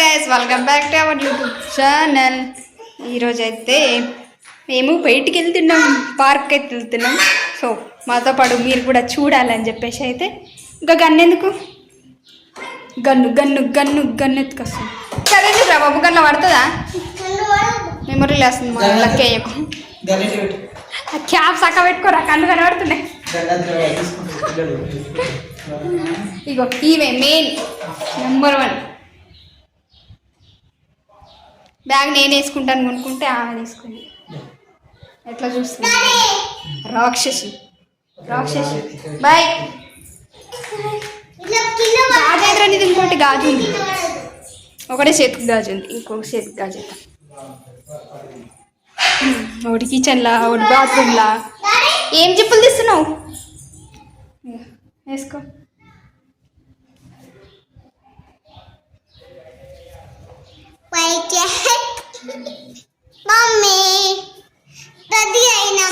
Guys welcome back to our YouTube channel. ఈరోజు అయితే మేము బయటికి వెళ్తున్నాం, పార్క్ అయితే వెళ్తున్నాం. సో మాతో పాటు మీరు కూడా చూడాలని చెప్పేసి అయితే ఇంకా గన్ను ఎందుకు గన్ను గన్ను గన్ను గన్ను ఎత్తుకొస్తాం. చదివేందుకు రా బాబు, గన్ను పడుతుందా? మెమరీ లేస్తుంది మా లక్కి అయ్యకు. క్యాప్ సక్క పెట్టుకోరా, కన్ను కనబడుతున్నాయి. ఇగో ఈమె మెయిన్ నెంబర్ 1. బ్యాగ్ నేను వేసుకుంటాను కొనుక్కుంటే ఆమె తీసుకుంది. ఎట్లా చూస్తుంది రాక్షసి రాక్షసి. బాయ్. గాజేంద్ర అనేది ఇంకోటి గాజు ఉంది, ఒకటే చేతికి గాజు ఉంది, ఇంకొక చేతికి గాజు అవుతాం. ఒకటి కిచెన్లా, ఒకటి బాత్రూమ్లా. ఏం చెప్పులు తీస్తున్నావు? వేసుకో.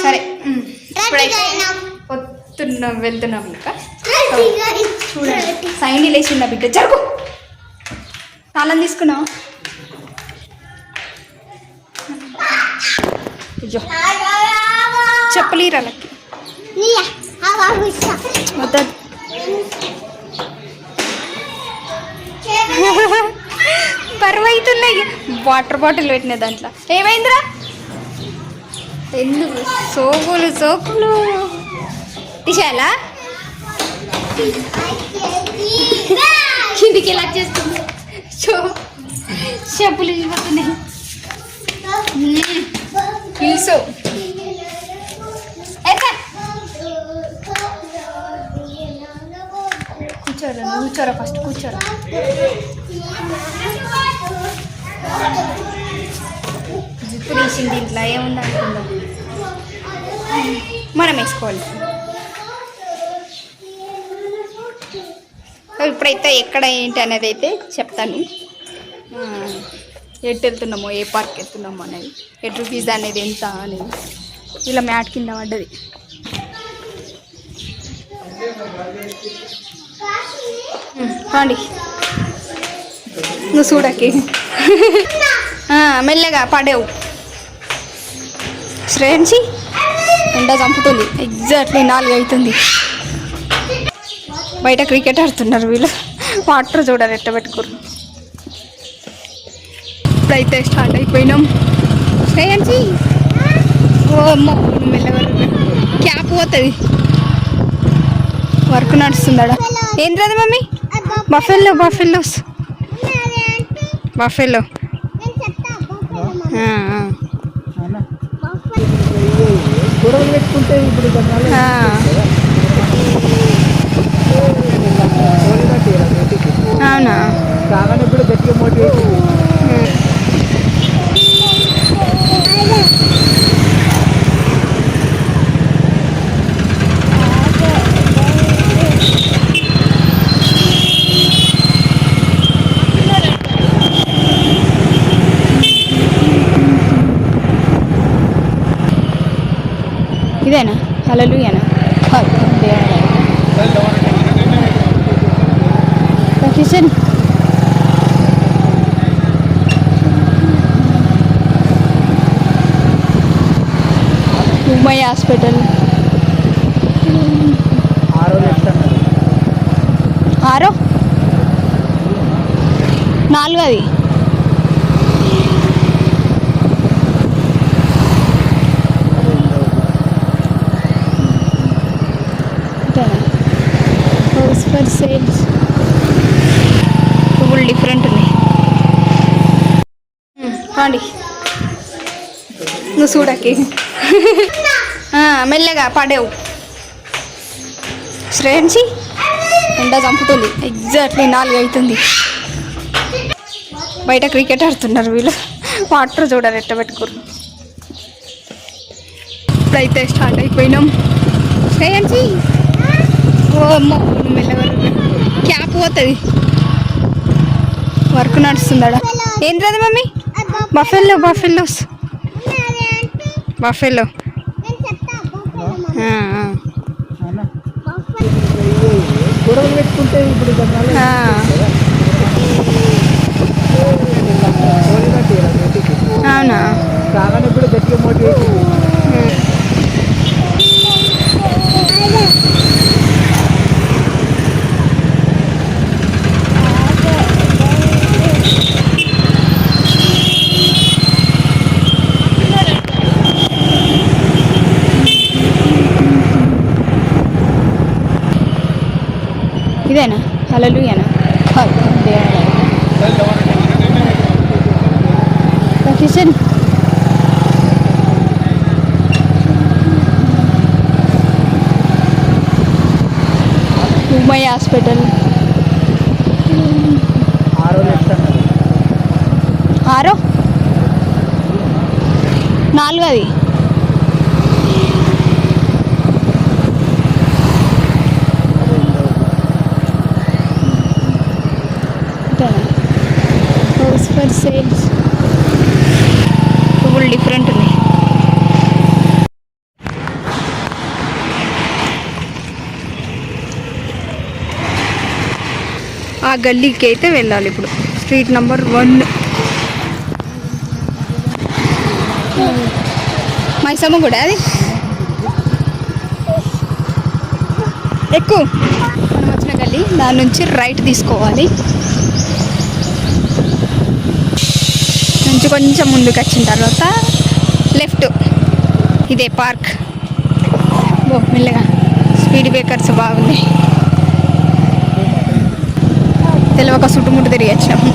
సరే పొద్దున్నాం, వెళ్తున్నాం. ఇంకా చూడండి సైన్ లేచిందా బిడ్డ, జరుగు. తాళం తీసుకున్నావు? అయ్యో చెప్పలేరు వాళ్ళకి. పర్వైతున్నాయి. వాటర్ బాటిల్ పెట్టిన దాంట్లో ఏమైందిరా? ఎందుకు సోకులు సోకులు తీసేయాలా? కిందికి ఎలా చేస్తుంది? చెప్పులు ఇవ్వతున్నాయి. పిలుసు కూర్చోరా, కూర్చోరా, ఫస్ట్ కూర్చోరా. జుట్టు తీసింది ఇంట్లో, ఏముంది అనుకుందాం. మనం వేసుకోవాలి. ఇప్పుడైతే ఎక్కడ ఏంటి అనేది అయితే చెప్తాను. ఎటు వెళ్తున్నామో, ఏ పార్క్ వెళ్తున్నామో అనేది, ఎటు రూపీస్ అనేది ఎంత అనేది. ఇలా మ్యాట్ కింద పడ్డది. రండి నువ్వు చూడకి. మెల్లగా పడేవు. శ్రేయంచి ఎండ చంపుతుంది. ఎగ్జాక్ట్లీ 4 అవుతుంది. బయట క్రికెట్ ఆడుతున్నారు వీళ్ళు. వాటర్ చూడాలి ఎట్ట పెట్టుకోరు. ఇప్పుడైతే స్టార్ట్ అయిపోయినాం. శ్రేయంచి ఓ అమ్మో, మెల్లగా క్యాప్ పోతుంది. వర్క్ నడుస్తుందా? ఏంద్రది మమ్మీ? Buffalo buffaloes buffalo. అవునా? ఇదేనా? హల్లెలూయానా? Kitchen Umayya hospital. 6 4 అది. ఫర్ సేల్స్ పువ్వులు డిఫరెంట్ ఉన్నాయి. రండి నువ్వు చూడకి. మెల్లగా పడేవు. శ్రేయంచి ఎండ చంపుతుంది. ఎగ్జాక్ట్లీ 4 అవుతుంది. బయట క్రికెట్ ఆడుతున్నారు వీళ్ళు. వాటర్ చూడాలి ఎట్ట పెట్టుకోరు. ఇప్పుడైతే స్టార్ట్ అయిపోయినాం. శ్రేయంచి ఓ అమ్మో, మెల్లగా క్యాప్ పోతుంది. వర్క్ నడుస్తుందా? ఏంద్రది మమ్మీ? Buffalo buffaloes buffalo. హల్లెలూయానా కిషన్ ఉమయ్య హాస్పిటల్ 6 4 అది హౌస్ ఫర్ సేల్స్ పువ్వులు డిఫరెంట్ ఉన్నాయి. ఆ గల్లీకి అయితే వెళ్ళాలి ఇప్పుడు. స్ట్రీట్ నెంబర్ 1 మైసమ్మ కూడా అది ఎక్కువ మనం వచ్చిన గల్లీ దాని నుంచి రైట్ తీసుకోవాలి. నుంచి కొంచెం ముందుకు వచ్చిన తర్వాత లెఫ్ట్. ఇదే పార్క్. మెల్లగా స్పీడ్ బ్రేకర్స్ బాగున్నాయి. తెలియక చుట్టుముట్టు తిరిగి వచ్చినాము.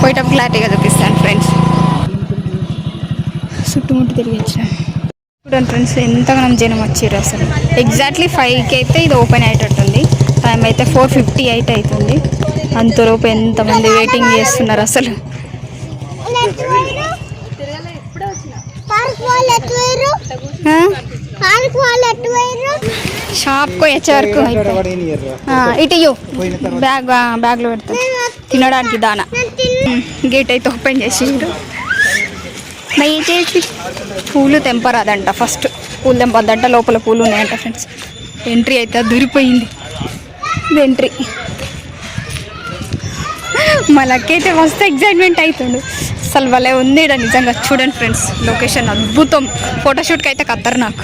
పోయేటప్పుడు క్లారిటీగా చూపిస్తాను ఫ్రెండ్స్. చుట్టుముట్టు తిరిగి వచ్చినాం చూడండి ఫ్రెండ్స్, ఎంతగానో జనం వచ్చారు అసలు. ఎగ్జాక్ట్లీ 5కి అయితే ఇది ఓపెన్ అయ్యేటట్టుంది. టైం అయితే 4:58 అవుతుంది. అంతలోపు ఎంతమంది వెయిటింగ్ చేస్తున్నారు అసలు. షాప్కి వచ్చే వరకు ఇటు బ్యాగ్లో పెడతాం తినడానికి దానా. గేట్ అయితే ఓపెన్ చేసి దయచేసి పూలు తెంపరాదంట. ఫస్ట్ పూలు తెంపద్దంట. లోపల పూలు ఉన్నాయంట ఫ్రెండ్స్. ఎంట్రీ అయితే దూరిపోయింది. ఇది ఎంట్రీ. మా లక్కైతే మస్తు ఎగ్జైట్మెంట్ అవుతుంది అసలు. భలే ఉంది ఇక్కడ నిజంగా. చూడండి ఫ్రెండ్స్, లొకేషన్ అద్భుతం. ఫోటోషూట్కి అయితే ఖతర్నాక్.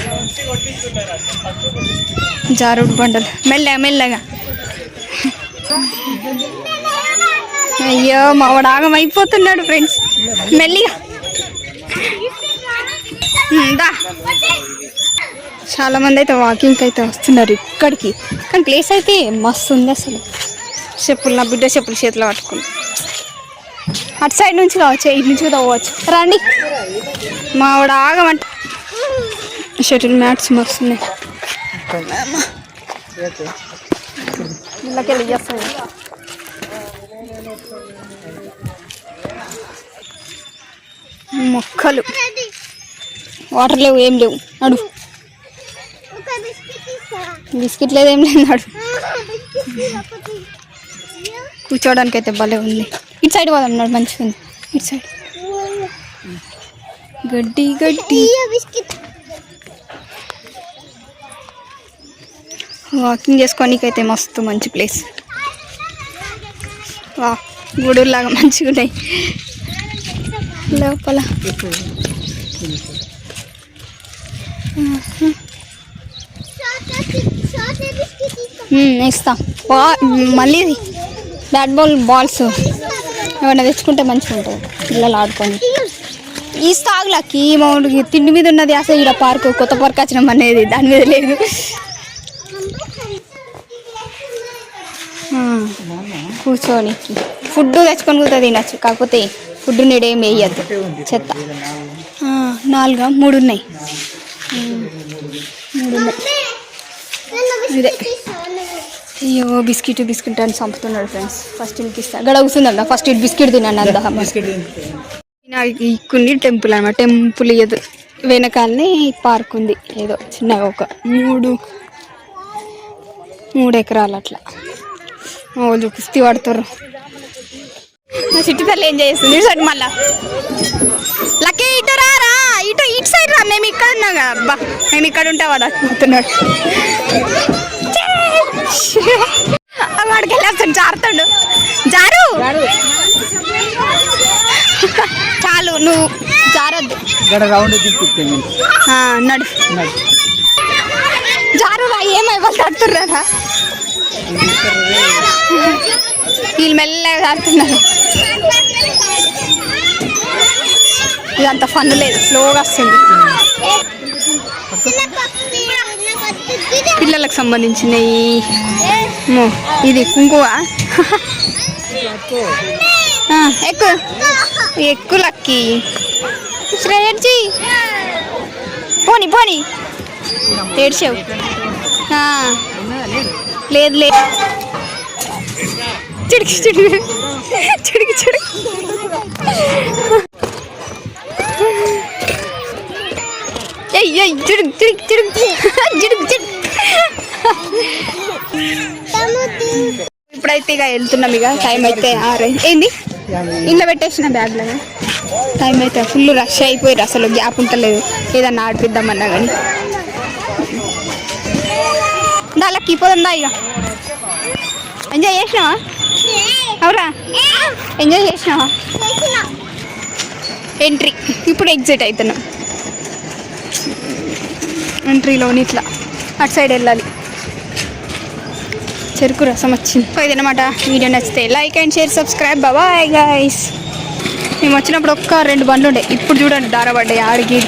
జారుడు బండలు మెల్లగా. అయ్యో మావాడు ఆగం అయిపోతున్నాడు ఫ్రెండ్స్. మెల్లిగా చాలా మంది అయితే వాకింగ్కి అయితే వస్తున్నారు ఇక్కడికి. కానీ ప్లేస్ అయితే మస్తు ఉంది అసలు. చెప్పులు, నా బిడ్డ చెప్పులు చేతిలో పట్టుకుని అటు సైడ్ నుంచి కావచ్చు, ఇటు నుంచి కూడా అవ్వచ్చు. రండి. మావాడు ఆగమంట. Shuttle mats మస్తున్నాయి. ఇళ్ళకెళ్ళి చేస్తాను. మొక్కలు, వాటర్ లేవు, ఏం లేవు. నడు. బిస్కెట్ లేదు, ఏం లేదు. నడు. కూర్చోడానికి అయితే భలే ఉంది. ఇటు సైడ్ పోదాం. నడు, మంచిగా ఉంది ఇటు సైడ్. గడ్డి వాకింగ్ చేసుకోనికైతే మస్తు మంచి ప్లేస్. గుడులాగా మంచిగా ఉన్నాయి లోపల. ఇస్తా. మళ్ళీ బ్యాట్ బాల్స్ ఏమైనా తెచ్చుకుంటే మంచిగా ఉంటుంది పిల్లలు ఆడుకొని. ఈ తాగులకి మామూలుగా తిండి మీద ఉన్నది అసలు. ఇక్కడ పార్క్, కొత్త పార్క్ వచ్చినాం అనేది దాని మీద లేదు. కూర్చొని ఫుడ్ తెచ్చుకొని కూడా తినచ్చు. కాకపోతే ఫుడ్ నీడేం వేయద్దు, చెత్త. 4 3 ఉన్నాయి. ఇదే. అయ్యో బిస్కెట్ అని చంపుతున్నాడు ఫ్రెండ్స్. ఫస్ట్ ఇంటికి ఇస్తా. గడ కూర్చుందా ఫస్ట్ ఇటు బిస్కెట్ తినండి. కొన్ని టెంపుల్ అనమాట. టెంపుల్ ఏదో వెనకాలనే పార్క్ ఉంది. ఏదో చిన్నగా ఒక 3 ఎకరాలు అట్లా. వాళ్ళు కుస్తీ పడుతారు. నా చిట్టి తల్లి ఏం చేస్తుంది ఇటు మళ్ళా. లక్కీ ఇటు రారా, ఇటు సైడ్ రా. మేము ఇక్కడ ఉన్నాం కదా. అబ్బా మేము ఇక్కడ ఉంటే వాడు అట్టుకుతున్నాడు. వాడికి వెళ్ళేస్తాడు, జారుతాడు. జారు చాలు, నువ్వు జారద్దు. నడు జారు రా. ఏమైనా తడుతుర్రా. వీళ్ళు మెల్లగా జారుతున్నారు. ఇదంత ఫన్ లేదు, స్లోగా వస్తుంది. పిల్లలకు సంబంధించినవి. ఇది కుంకువ. ఎక్కువ ఎక్కువ లక్కి శ్రేయర్జీ పోనీ పోనీ ఏడ్చావు. లేదు లేదు చిడికి చిడికి చిడికి చిడికి చిడుకు చిడుకు చిడుకు చిడుకు చిడుకు. ఇప్పుడైతే ఇక వెళ్తున్నాం. ఇక టైం అయితే 6 ఏంది ఇంట్లో పెట్టేసిన బ్యాగ్లో. టైం అయితే ఫుల్ రష్ అయిపోయారు, అసలు గ్యాప్ ఉంటలేదు ఏదన్నా ఆడిపిద్దామన్నా కానీ. దానికి పోదా ఇక. ఎంజాయ్ చేసినావా? అవురా ఎంజాయ్ చేసినావా? ఎంట్రీ ఇప్పుడు ఎగ్జిట్ అవుతున్నాం. ఎంట్రీలోని ఇట్లా అటు సైడ్ వెళ్ళాలి. చెరుకు రసం వచ్చింది. ఇదన్నమాట. వీడియో నచ్చితే like and share subscribe. Bye guys. మేము వచ్చినప్పుడు 2 బండ్లు ఉండే, ఇప్పుడు చూడండి దారబడ్డాయి ఆడికి.